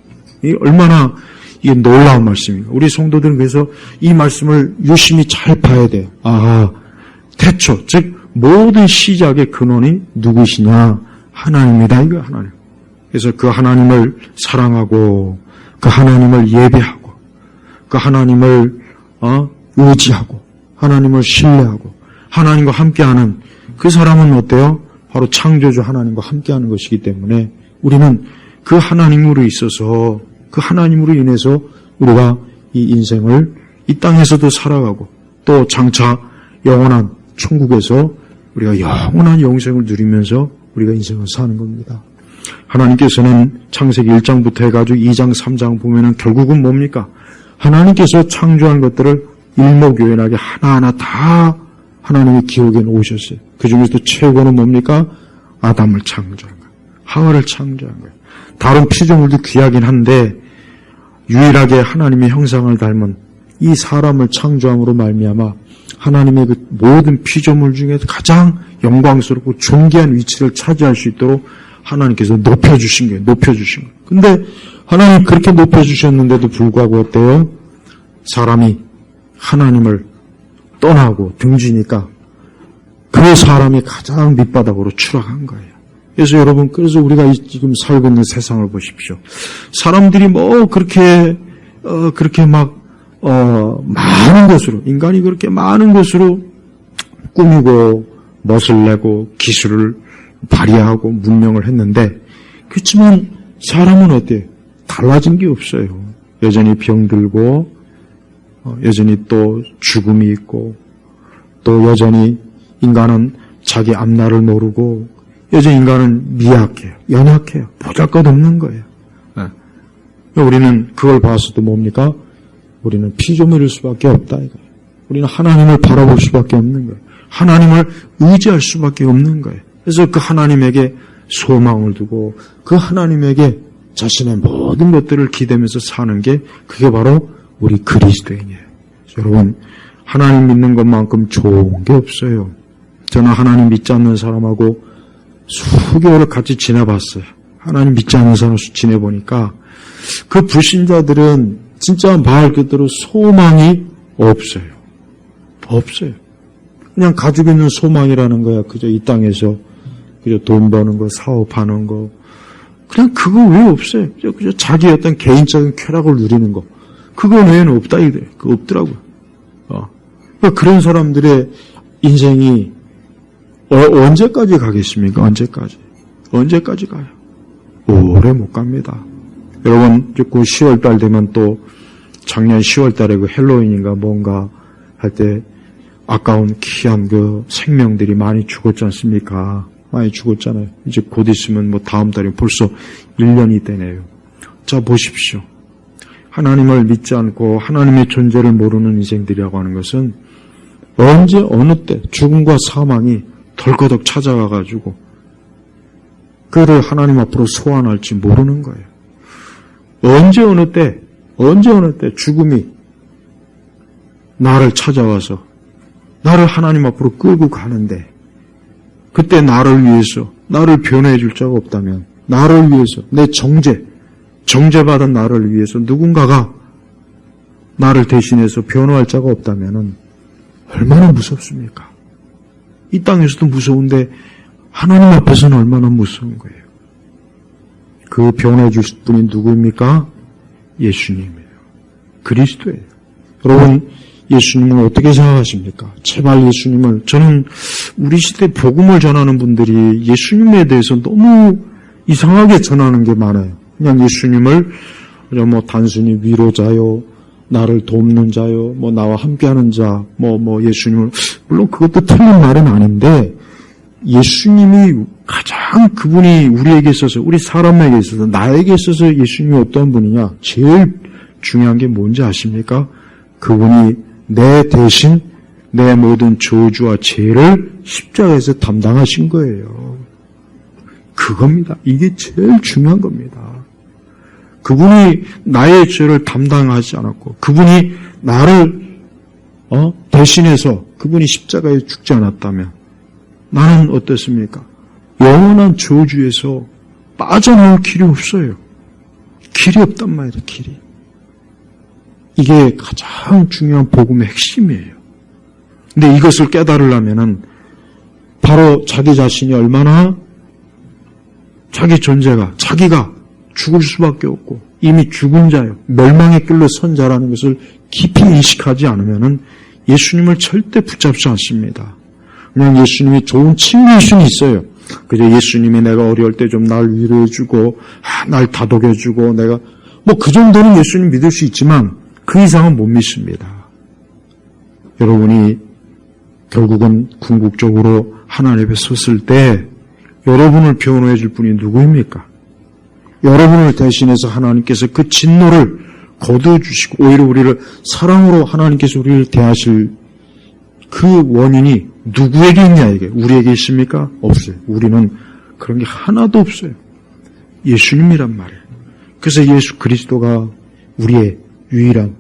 이 얼마나 이게 놀라운 말씀입니다. 우리 성도들은 그래서 이 말씀을 유심히 잘 봐야 돼요. 태초, 즉 모든 시작의 근원이 누구시냐? 하나님이다. 이거 하나님. 그래서 그 하나님을 사랑하고 그 하나님을 예배하고 그 하나님을 의지하고 하나님을 신뢰하고 하나님과 함께하는 그 사람은 어때요? 바로 창조주 하나님과 함께하는 것이기 때문에 우리는 그 하나님으로 있어서 그 하나님으로 인해서 우리가 이 인생을 이 땅에서도 살아가고 또 장차 영원한 천국에서 우리가 영원한 영생을 누리면서 우리가 인생을 사는 겁니다. 하나님께서는 창세기 1장부터 해가지고 2장, 3장 보면은 결국은 뭡니까? 하나님께서 창조한 것들을 일목요연하게 하나하나 다 하나님의 기록에 놓으셨어요. 그 중에서도 최고는 뭡니까? 아담을 창조한 거예요. 하와를 창조한 거예요. 다른 피조물도 귀하긴 한데 유일하게 하나님의 형상을 닮은 이 사람을 창조함으로 말미암아 하나님의 그 모든 피조물 중에 가장 영광스럽고 존귀한 위치를 차지할 수 있도록 하나님께서 높여주신 거예요. 높여주신 거예요. 근데 하나님 그렇게 높여주셨는데도 불구하고 어때요? 사람이 하나님을 떠나고 등지니까 그 사람이 가장 밑바닥으로 추락한 거예요. 그래서 여러분, 그래서 우리가 지금 살고 있는 세상을 보십시오. 사람들이 그렇게 많은 것으로, 인간이 그렇게 많은 것으로 꾸미고, 멋을 내고, 기술을 발휘하고, 문명을 했는데, 그렇지만 사람은 어때요? 달라진 게 없어요. 여전히 병들고, 여전히 또 죽음이 있고, 또 여전히 인간은 자기 앞날을 모르고, 여전히 인간은 미약해요. 연약해요. 보잘것없는 거예요. 우리는 그걸 봤을 때 뭡니까? 우리는 피조물일 수밖에 없다 이거예요. 우리는 하나님을 바라볼 수밖에 없는 거예요. 하나님을 의지할 수밖에 없는 거예요. 그래서 그 하나님에게 소망을 두고 그 하나님에게 자신의 모든 것들을 기대면서 사는 게 그게 바로 우리 그리스도인이에요. 여러분, 하나님 믿는 것만큼 좋은 게 없어요. 저는 하나님 믿지 않는 사람하고 수개월을 같이 지내봤어요. 하나님 믿지 않는 사람을 지내보니까 그 불신자들은 진짜 말 그대로 소망이 없어요. 없어요. 그냥 가지고 있는 소망이라는 거야. 그저 이 땅에서 그저 돈 버는 거, 사업하는 거. 그냥 그거 외에 없어요. 그저 자기의 어떤 개인적인 쾌락을 누리는 거. 그거 외에는 없다 이거예요. 그거 없더라고요. 그러니까 그런 사람들의 인생이 언제까지 가겠습니까? 언제까지 가요? 오래 못 갑니다. 여러분, 곧 10월 달 되면 또 작년 10월 달에 그 헬로윈인가 뭔가 할 때 아까운 귀한 그 생명들이 많이 죽었지 않습니까? 많이 죽었잖아요. 이제 곧 있으면 다음 달이면 벌써 1년이 되네요. 자, 보십시오. 하나님을 믿지 않고 하나님의 존재를 모르는 인생들이라고 하는 것은 언제 어느 때 죽음과 사망이 덜커덕 찾아와가지고 그를 하나님 앞으로 소환할지 모르는 거예요. 언제 어느 때 죽음이 나를 찾아와서 나를 하나님 앞으로 끌고 가는데 그때 나를 위해서 나를 변호해 줄 자가 없다면 나를 위해서 내 정죄받은 나를 위해서 누군가가 나를 대신해서 변호할 자가 없다면 얼마나 무섭습니까? 이 땅에서도 무서운데 하나님 앞에서는 얼마나 무서운 거예요. 그 변해 주실 분이 누구입니까? 예수님이에요. 그리스도예요. 여러분, 예수님을 어떻게 생각하십니까? 제발 예수님을, 저는 우리 시대 복음을 전하는 분들이 예수님에 대해서 너무 이상하게 전하는 게 많아요. 그냥 예수님을 뭐 단순히 위로자요, 나를 돕는 자요, 뭐 나와 함께하는 자, 뭐 예수님을, 물론 그것도 틀린 말은 아닌데, 예수님이 가장 그분이 우리에게 있어서, 우리 사람에게 있어서, 나에게 있어서 예수님이 어떤 분이냐, 제일 중요한 게 뭔지 아십니까? 그분이 내 대신 내 모든 저주와 죄를 십자가에서 담당하신 거예요. 그겁니다. 이게 제일 중요한 겁니다. 그분이 나의 죄를 담당하지 않았고, 그분이 나를 대신해서 그분이 십자가에 죽지 않았다면 나는 어떻습니까? 영원한 저주에서 빠져나올 길이 없어요. 길이 없단 말이에요. 길이. 이게 가장 중요한 복음의 핵심이에요. 근데 이것을 깨달으려면은 바로 자기 자신이 얼마나 자기 존재가, 자기가 죽을 수밖에 없고 이미 죽은 자요, 멸망의 길로 선 자라는 것을 깊이 인식하지 않으면은 예수님을 절대 붙잡지 않습니다. 그냥 예수님이 좋은 친구일 수는 있어요. 그저 예수님이 내가 어려울 때 좀 날 위로해주고 날 다독여주고 내가 뭐 그 정도는 예수님 믿을 수 있지만 그 이상은 못 믿습니다. 여러분이 결국은 궁극적으로 하나님 앞에 섰을 때 여러분을 변호해 줄 분이 누구입니까? 여러분을 대신해서 하나님께서 그 진노를 거두어 주시고 오히려 우리를 사랑으로 하나님께서 우리를 대하실 그 원인이 누구에게 있냐, 이게 우리에게 있습니까? 없어요. 우리는 그런 게 하나도 없어요. 예수님이란 말이에요. 그래서 예수 그리스도가 우리의 유일한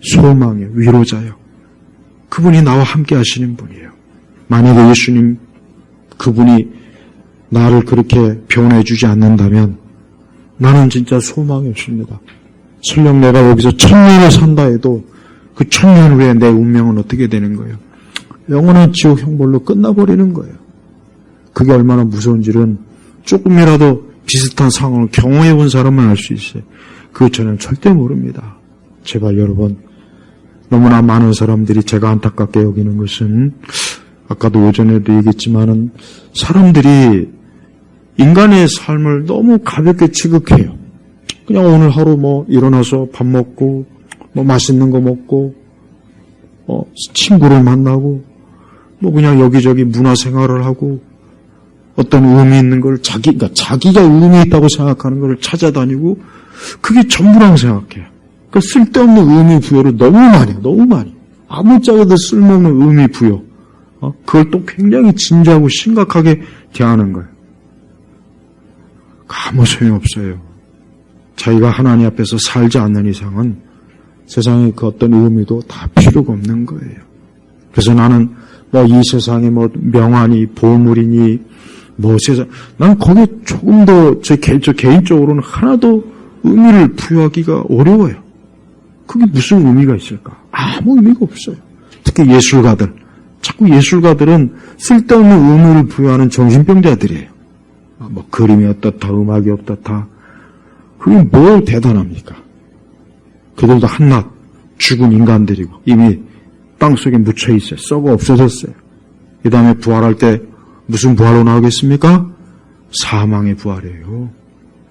소망이에요. 위로자예요. 그분이 나와 함께 하시는 분이에요. 만약에 예수님 그분이 나를 그렇게 변호해 주지 않는다면 나는 진짜 소망이 없습니다. 설령 내가 여기서 1000년을 산다 해도 그 1000년 후에 내 운명은 어떻게 되는 거예요? 영원한 지옥 형벌로 끝나버리는 거예요. 그게 얼마나 무서운지는 조금이라도 비슷한 상황을 경험해 본 사람만 알 수 있어요. 그거 저는 절대 모릅니다. 제발 여러분, 너무나 많은 사람들이 제가 안타깝게 여기는 것은 아까도 오전에도 얘기했지만은 사람들이 인간의 삶을 너무 가볍게 취급해요. 그냥 오늘 하루 뭐 일어나서 밥 먹고 뭐 맛있는 거 먹고 친구를 만나고 뭐 그냥 여기저기 문화생활을 하고 어떤 의미 있는 걸 그러니까 자기가 의미 있다고 생각하는 걸 찾아다니고 그게 전부라고 생각해요. 그 쓸데없는 의미 부여를 너무 많이 아무짝에도 쓸모없는 의미 부여 그걸 또 굉장히 진지하고 심각하게 대하는 거예요. 아무 소용없어요. 자기가 하나님 앞에서 살지 않는 이상은 세상의 그 어떤 의미도 다 필요가 없는 거예요. 그래서 나는 뭐 이 세상에 뭐 명화니 보물이니 뭐 세상, 난 거기에 조금 더 저 개인적으로는 하나도 의미를 부여하기가 어려워요. 그게 무슨 의미가 있을까? 아무 의미가 없어요. 특히 예술가들. 자꾸 예술가들은 쓸데없는 의미를 부여하는 정신병자들이에요. 뭐 그림이 어떻다, 음악이 어떻다. 그게 뭘 대단합니까? 그들도 한낱 죽은 인간들이고 이미 땅속에 묻혀 있어요. 썩어 없어졌어요. 그 다음에 부활할 때 무슨 부활로 나오겠습니까? 사망의 부활이에요.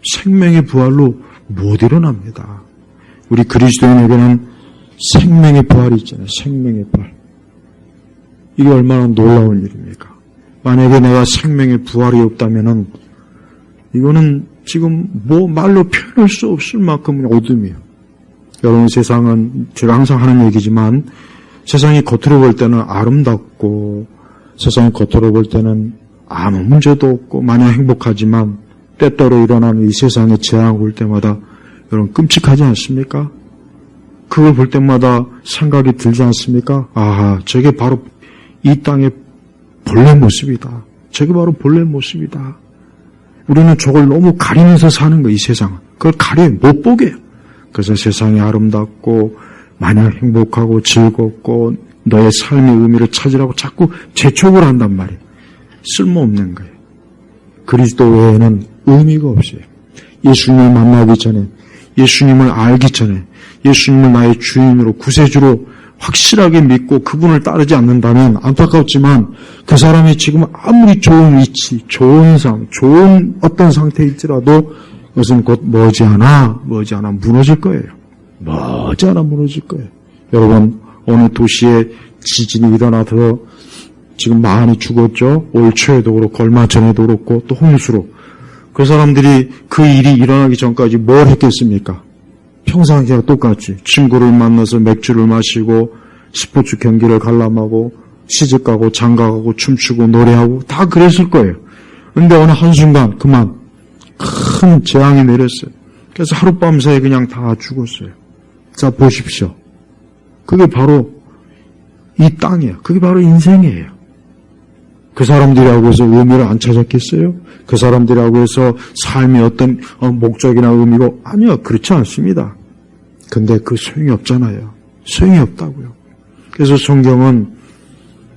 생명의 부활로 못 일어납니다. 우리 그리스도인에게는 생명의 부활이 있잖아요. 생명의 부활. 이게 얼마나 놀라운 일입니까? 만약에 내가 생명의 부활이 없다면은 이거는 지금 뭐 말로 표현할 수 없을 만큼 어둠이에요. 여러분, 세상은 제가 항상 하는 얘기지만 세상이 겉으로 볼 때는 아름답고 세상이 겉으로 볼 때는 아무 문제도 없고 마냥 행복하지만 때때로 일어나는 이 세상의 재앙을 볼 때마다 여러분 끔찍하지 않습니까? 그걸 볼 때마다 생각이 들지 않습니까? 아하, 저게 바로 이 땅의 본래 모습이다. 저게 바로 본래 모습이다. 우리는 저걸 너무 가리면서 사는 거예요. 이 세상은. 그걸 가려요. 못 보게 해요. 그래서 세상이 아름답고 마냥 행복하고 즐겁고 너의 삶의 의미를 찾으라고 자꾸 재촉을 한단 말이에요. 쓸모없는 거예요. 그리스도 외에는 의미가 없어요. 예수님을 만나기 전에, 예수님을 알기 전에, 예수님을 나의 주인으로, 구세주로 확실하게 믿고 그분을 따르지 않는다면 안타깝지만 그 사람이 지금 아무리 좋은 위치, 좋은 삶, 좋은 어떤 상태일지라도 그것은 곧 머지않아 무너질 거예요. 머지않아 무너질 거예요. 여러분, 어느 도시에 지진이 일어나서 지금 많이 죽었죠. 올 초에도 그렇고 얼마 전에도 그렇고 또 홍수로. 그 사람들이 그 일이 일어나기 전까지 뭘 했겠습니까? 평상시와 똑같이 친구를 만나서 맥주를 마시고 스포츠 경기를 관람하고 시집가고 장가가고 춤추고 노래하고 다 그랬을 거예요. 그런데 어느 한순간 그만 큰 재앙이 내렸어요. 그래서 하룻밤 사이에 그냥 다 죽었어요. 자, 보십시오. 그게 바로 이 땅이에요. 그게 바로 인생이에요. 그 사람들이라고 해서 의미를 안 찾았겠어요? 그 사람들이라고 해서 삶이 어떤 목적이나 의미가 아니요, 그렇지 않습니다. 근데 그 소용이 없잖아요. 소용이 없다고요. 그래서 성경은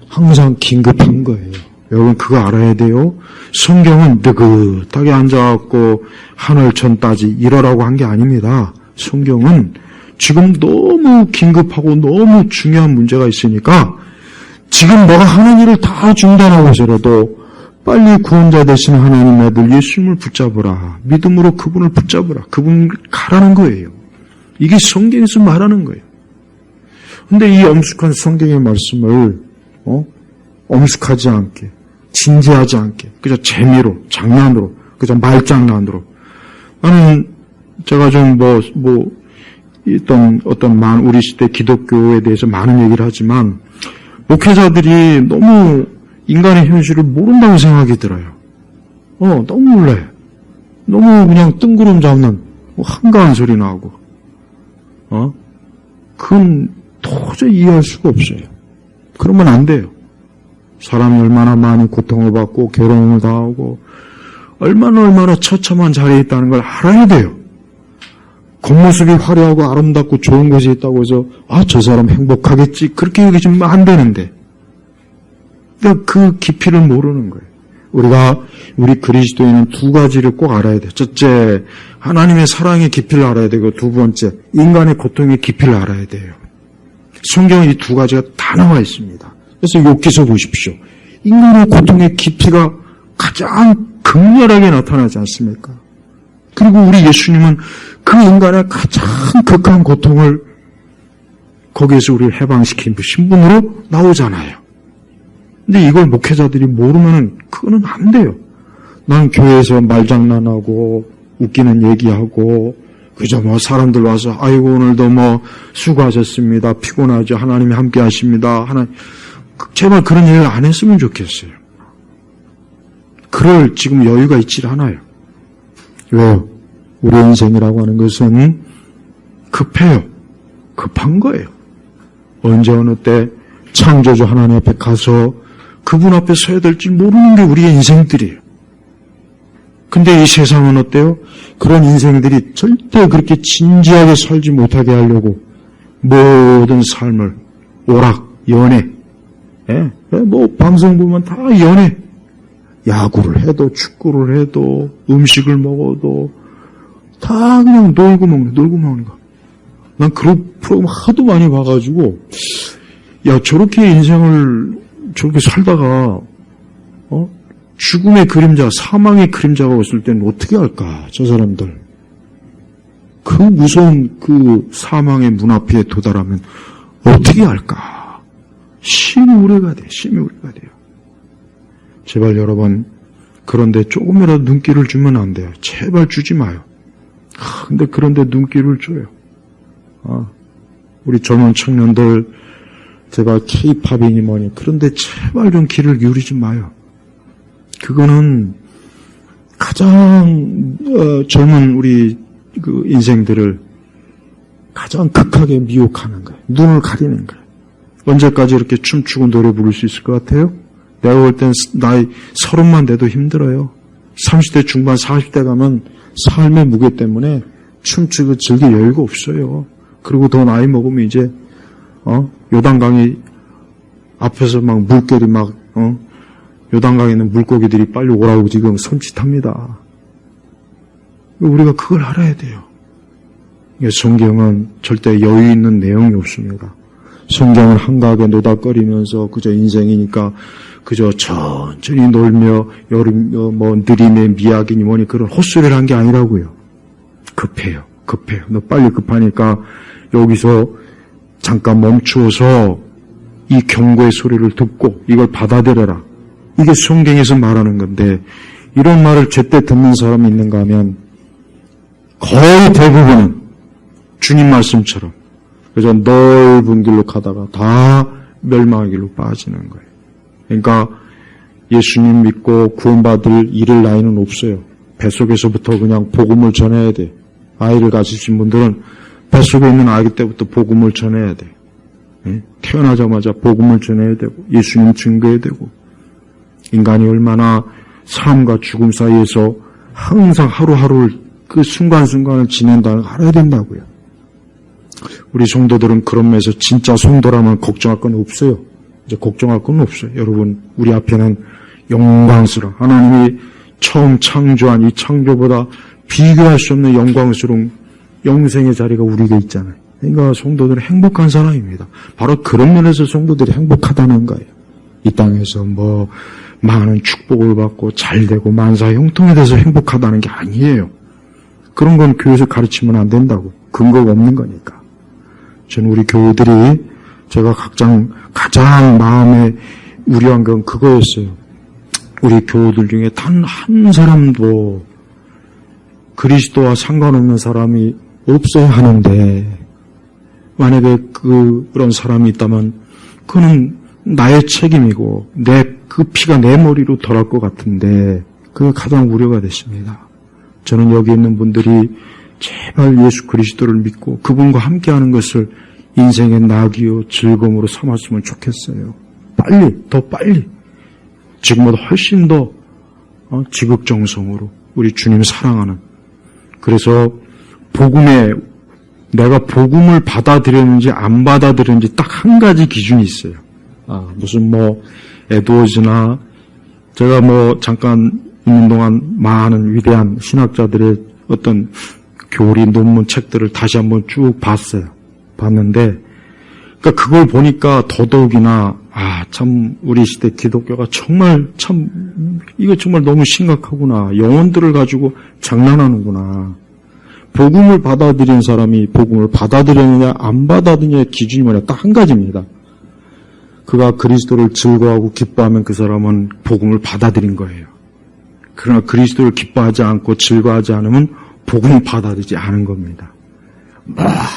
항상 긴급한 거예요. 여러분 그거 알아야 돼요. 성경은 느긋하게 앉아갖고 하늘천 따지 이러라고 한 게 아닙니다. 성경은 지금 너무 긴급하고 너무 중요한 문제가 있으니까 지금 너가 하는 일을 다 중단하고 서라도 빨리 구원자 되신 하나님 아들 예수님을 붙잡으라. 믿음으로 그분을 붙잡으라. 그분을 가라는 거예요. 이게 성경에서 말하는 거예요. 근데 이 엄숙한 성경의 말씀을 엄숙하지 않게, 진지하지 않게, 그저 재미로, 장난으로, 그저 말장난으로. 나는 제가 좀 우리 시대 기독교에 대해서 많은 얘기를 하지만 목회자들이 너무 인간의 현실을 모른다고 생각이 들어요. 너무 몰라요. 너무 그냥 뜬구름 잡는 한가한 소리 나오고, 그건 도저히 이해할 수가 없어요. 그러면 안 돼요. 사람이 얼마나 많이 고통을 받고 괴로움을 당하고 얼마나 처참한 자리에 있다는 걸 알아야 돼요. 겉모습이 화려하고 아름답고 좋은 곳에 있다고 해서 저 사람 행복하겠지 그렇게 여기지면 안 되는데, 그러니까 그 깊이를 모르는 거예요. 우리 그리스도인은 두 가지를 꼭 알아야 돼요. 첫째, 하나님의 사랑의 깊이를 알아야 되고, 두 번째, 인간의 고통의 깊이를 알아야 돼요. 성경에 이 두 가지가 다 나와 있습니다. 그래서 욥기서 보십시오. 인간의 고통의 깊이가 가장 극렬하게 나타나지 않습니까? 그리고 우리 예수님은 그 인간의 가장 극한 고통을 거기에서 우리를 해방시키신 분으로 나오잖아요. 근데 이걸 목회자들이 모르면 그거는 안 돼요. 난 교회에서 말장난하고 웃기는 얘기하고 그저 사람들 와서 아이고 오늘도 수고하셨습니다. 피곤하죠. 하나님이 함께 하십니다. 제발 그런 얘기를 안 했으면 좋겠어요. 그럴 지금 여유가 있질 않아요. 왜요? 우리 인생이라고 하는 것은 급해요. 급한 거예요. 언제 어느 때 창조주 하나님 앞에 가서 그분 앞에 서야 될지 모르는 게 우리의 인생들이에요. 근데 이 세상은 어때요? 그런 인생들이 절대 그렇게 진지하게 살지 못하게 하려고 모든 삶을 오락, 연애, 방송 보면 다 연애, 야구를 해도 축구를 해도 음식을 먹어도 다 그냥 놀고 먹는 거. 난 그런 프로그램 하도 많이 봐가지고 저렇게 인생을 저렇게 살다가 죽음의 그림자, 사망의 그림자가 왔을 때는 어떻게 할까? 저 사람들. 그 무서운 그 사망의 문 앞에 도달하면 어떻게 할까? 심히 우려가 돼요. 제발 여러분, 그런데 조금이라도 눈길을 주면 안 돼요. 제발 주지 마요. 근데 그런데 눈길을 줘요. 우리 젊은 청년들, 제발 K-팝이니 뭐니, 그런데 제발 좀 귀를 기울이지 마요. 그거는 가장 젊은 우리 그 인생들을 가장 극하게 미혹하는 거예요. 눈을 가리는 거예요. 언제까지 이렇게 춤추고 노래 부를 수 있을 것 같아요? 내가 볼 땐 나이 30만 돼도 힘들어요. 30대 중반 40대 가면 삶의 무게 때문에 춤추고 즐길 여유가 없어요. 그리고 더 나이 먹으면 이제 요단강이 앞에서 막 물결이 막 요단강에 있는 물고기들이 빨리 오라고 지금 손짓합니다. 우리가 그걸 알아야 돼요. 성경은 절대 여유 있는 내용이 없습니다. 성경은 한가하게 노닥거리면서 그저 인생이니까 그저 천천히 놀며 여름 느림의 미학이니 뭐니 그런 헛소리를 한 게 아니라고요. 급해요. 너 빨리 급하니까 여기서 잠깐 멈추어서 이 경고의 소리를 듣고 이걸 받아들여라. 이게 성경에서 말하는 건데 이런 말을 제때 듣는 사람이 있는가 하면 거의 대부분은 주님 말씀처럼 그저 넓은 길로 가다가 다 멸망의 길로 빠지는 거예요. 그러니까 예수님 믿고 구원받을 이를 나이는 없어요. 뱃속에서부터 그냥 복음을 전해야 돼. 아이를 가지신 분들은 뱃속에 있는 아기 때부터 복음을 전해야 돼. 태어나자마자 복음을 전해야 되고 예수님 증거해야 되고 인간이 얼마나 삶과 죽음 사이에서 항상 하루하루를 그 순간순간을 지낸다는 걸 알아야 된다고요. 우리 성도들은 그런 면에서 진짜 성도라면 걱정할 건 없어요. 이제 걱정할 건 없어요. 여러분, 우리 앞에는 영광스러운 하나님이 처음 창조한 이 창조보다 비교할 수 없는 영광스러운 영생의 자리가 우리에게 있잖아요. 그러니까 성도들은 행복한 사람입니다. 바로 그런 면에서 성도들이 행복하다는 거예요. 이 땅에서 많은 축복을 받고 잘되고 만사 형통에 대해서 행복하다는 게 아니에요. 그런 건 교회에서 가르치면 안 된다고. 근거가 없는 거니까. 저는 우리 교우들이 제가 가장 마음에 우려한 건 그거였어요. 우리 교우들 중에 단 한 사람도 그리스도와 상관없는 사람이 없어야 하는데 만약에 그런 사람이 있다면 그는 나의 책임이고 그 피가 내 머리로 덜할 것 같은데 그게 가장 우려가 됐습니다. 저는 여기 있는 분들이 제발 예수 그리스도를 믿고 그분과 함께하는 것을 인생의 낙이요 즐거움으로 삼았으면 좋겠어요. 더 빨리 지금보다 훨씬 더 지극정성으로 우리 주님 사랑하는 그래서 내가 복음을 받아들였는지 안 받아들였는지 딱 한 가지 기준이 있어요. 무슨 에드워즈나 제가 잠깐 있는 동안 많은 위대한 신학자들의 어떤 교리 논문 책들을 다시 한번 쭉 봤는데 그러니까 그걸 보니까 더더욱이나 참 우리 시대 기독교가 정말 이거 정말 너무 심각하구나. 영혼들을 가지고 장난하는구나. 복음을 받아들인 사람이 복음을 받아들였느냐 안 받아들였느냐의 기준이 뭐냐 딱 한 가지입니다. 그가 그리스도를 즐거워하고 기뻐하면 그 사람은 복음을 받아들인 거예요. 그러나 그리스도를 기뻐하지 않고 즐거워하지 않으면 복음을 받아들이지 않은 겁니다.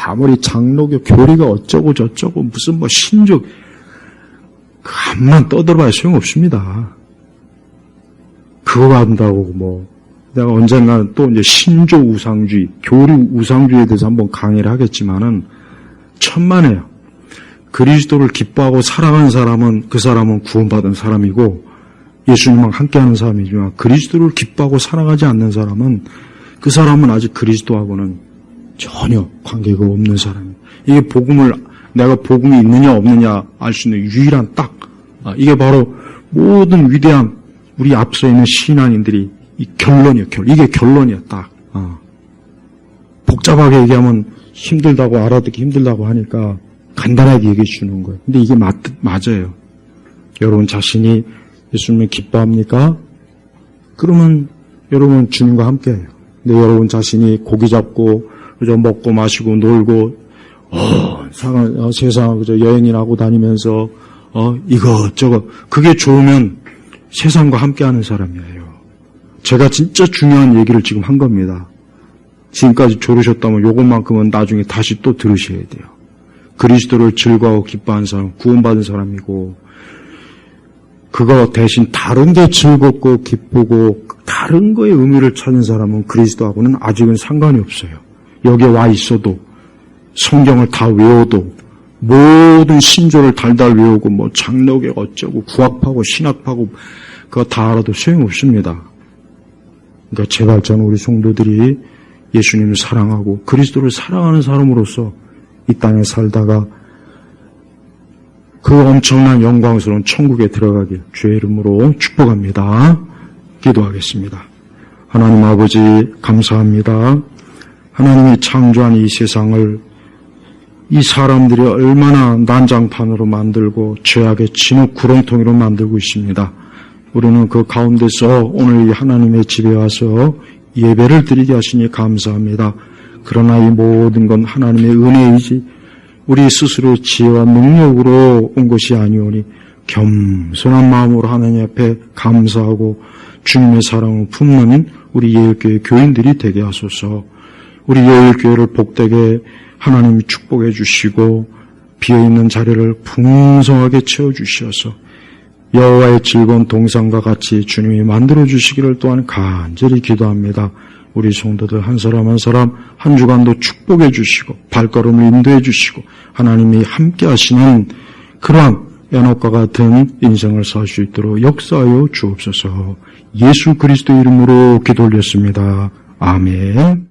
아무리 장로교 교리가 어쩌고 저쩌고 무슨 신족 암만 떠들어봐야 소용없습니다. 그거 한다고 내가 언젠가 또 이제 신조 우상주의, 교리 우상주의에 대해서 한번 강의를 하겠지만은 천만에요. 그리스도를 기뻐하고 사랑하는 사람은 그 사람은 구원받은 사람이고 예수님과 함께하는 사람이지만 그리스도를 기뻐하고 사랑하지 않는 사람은 그 사람은 아직 그리스도하고는 전혀 관계가 없는 사람이에요. 이게 내가 복음이 있느냐 없느냐 알 수 있는 유일한 이게 바로 모든 위대한 우리 앞서 있는 신앙인들이 이 결론이에요. 이게 결론이야 딱. 복잡하게 얘기하면 힘들다고 알아듣기 힘들다고 하니까 간단하게 얘기해 주는 거예요. 근데 이게 맞아요. 여러분 자신이 예수님을 기뻐합니까? 그러면 여러분 주님과 함께해요. 근데 여러분 자신이 고기 잡고 그저 먹고 마시고 놀고 세상 그저 여행이나 하고 다니면서 이것저것 그게 좋으면 세상과 함께하는 사람이에요. 제가 진짜 중요한 얘기를 지금 한 겁니다. 지금까지 조르셨다면 요것만큼은 나중에 다시 또 들으셔야 돼요. 그리스도를 즐거워하고 기뻐하는 사람, 구원받은 사람이고 그거 대신 다른 게 즐겁고 기쁘고 다른 거에 의미를 찾는 사람은 그리스도하고는 아직은 상관이 없어요. 여기에 와 있어도 성경을 다 외워도 모든 신조를 달달 외우고 장로교 어쩌고 구학파고 신학파고 그거 다 알아도 소용없습니다. 그러니까 제발 저는 우리 성도들이 예수님을 사랑하고 그리스도를 사랑하는 사람으로서 이 땅에 살다가 그 엄청난 영광스러운 천국에 들어가길 주의 이름으로 축복합니다. 기도하겠습니다. 하나님 아버지 감사합니다. 하나님이 창조한 이 세상을 이 사람들이 얼마나 난장판으로 만들고 죄악의 진흙 구렁텅이로 만들고 있습니다. 우리는 그 가운데서 오늘 이 하나님의 집에 와서 예배를 드리게 하시니 감사합니다. 그러나 이 모든 건 하나님의 은혜이지 우리 스스로의 지혜와 능력으로 온 것이 아니오니 겸손한 마음으로 하나님 앞에 감사하고 주님의 사랑을 품는 우리 예일교회 교인들이 되게 하소서. 우리 예일교회를 복되게 하나님이 축복해 주시고 비어있는 자리를 풍성하게 채워주셔서 여호와의 즐거운 동상과 같이 주님이 만들어 주시기를 또한 간절히 기도합니다. 우리 성도들 한 사람 한 사람 한 주간도 축복해 주시고 발걸음을 인도해 주시고 하나님이 함께 하시는 그러한 에녹과 같은 인생을 살 수 있도록 역사하여 주옵소서. 예수 그리스도 이름으로 기도 올렸습니다. 아멘.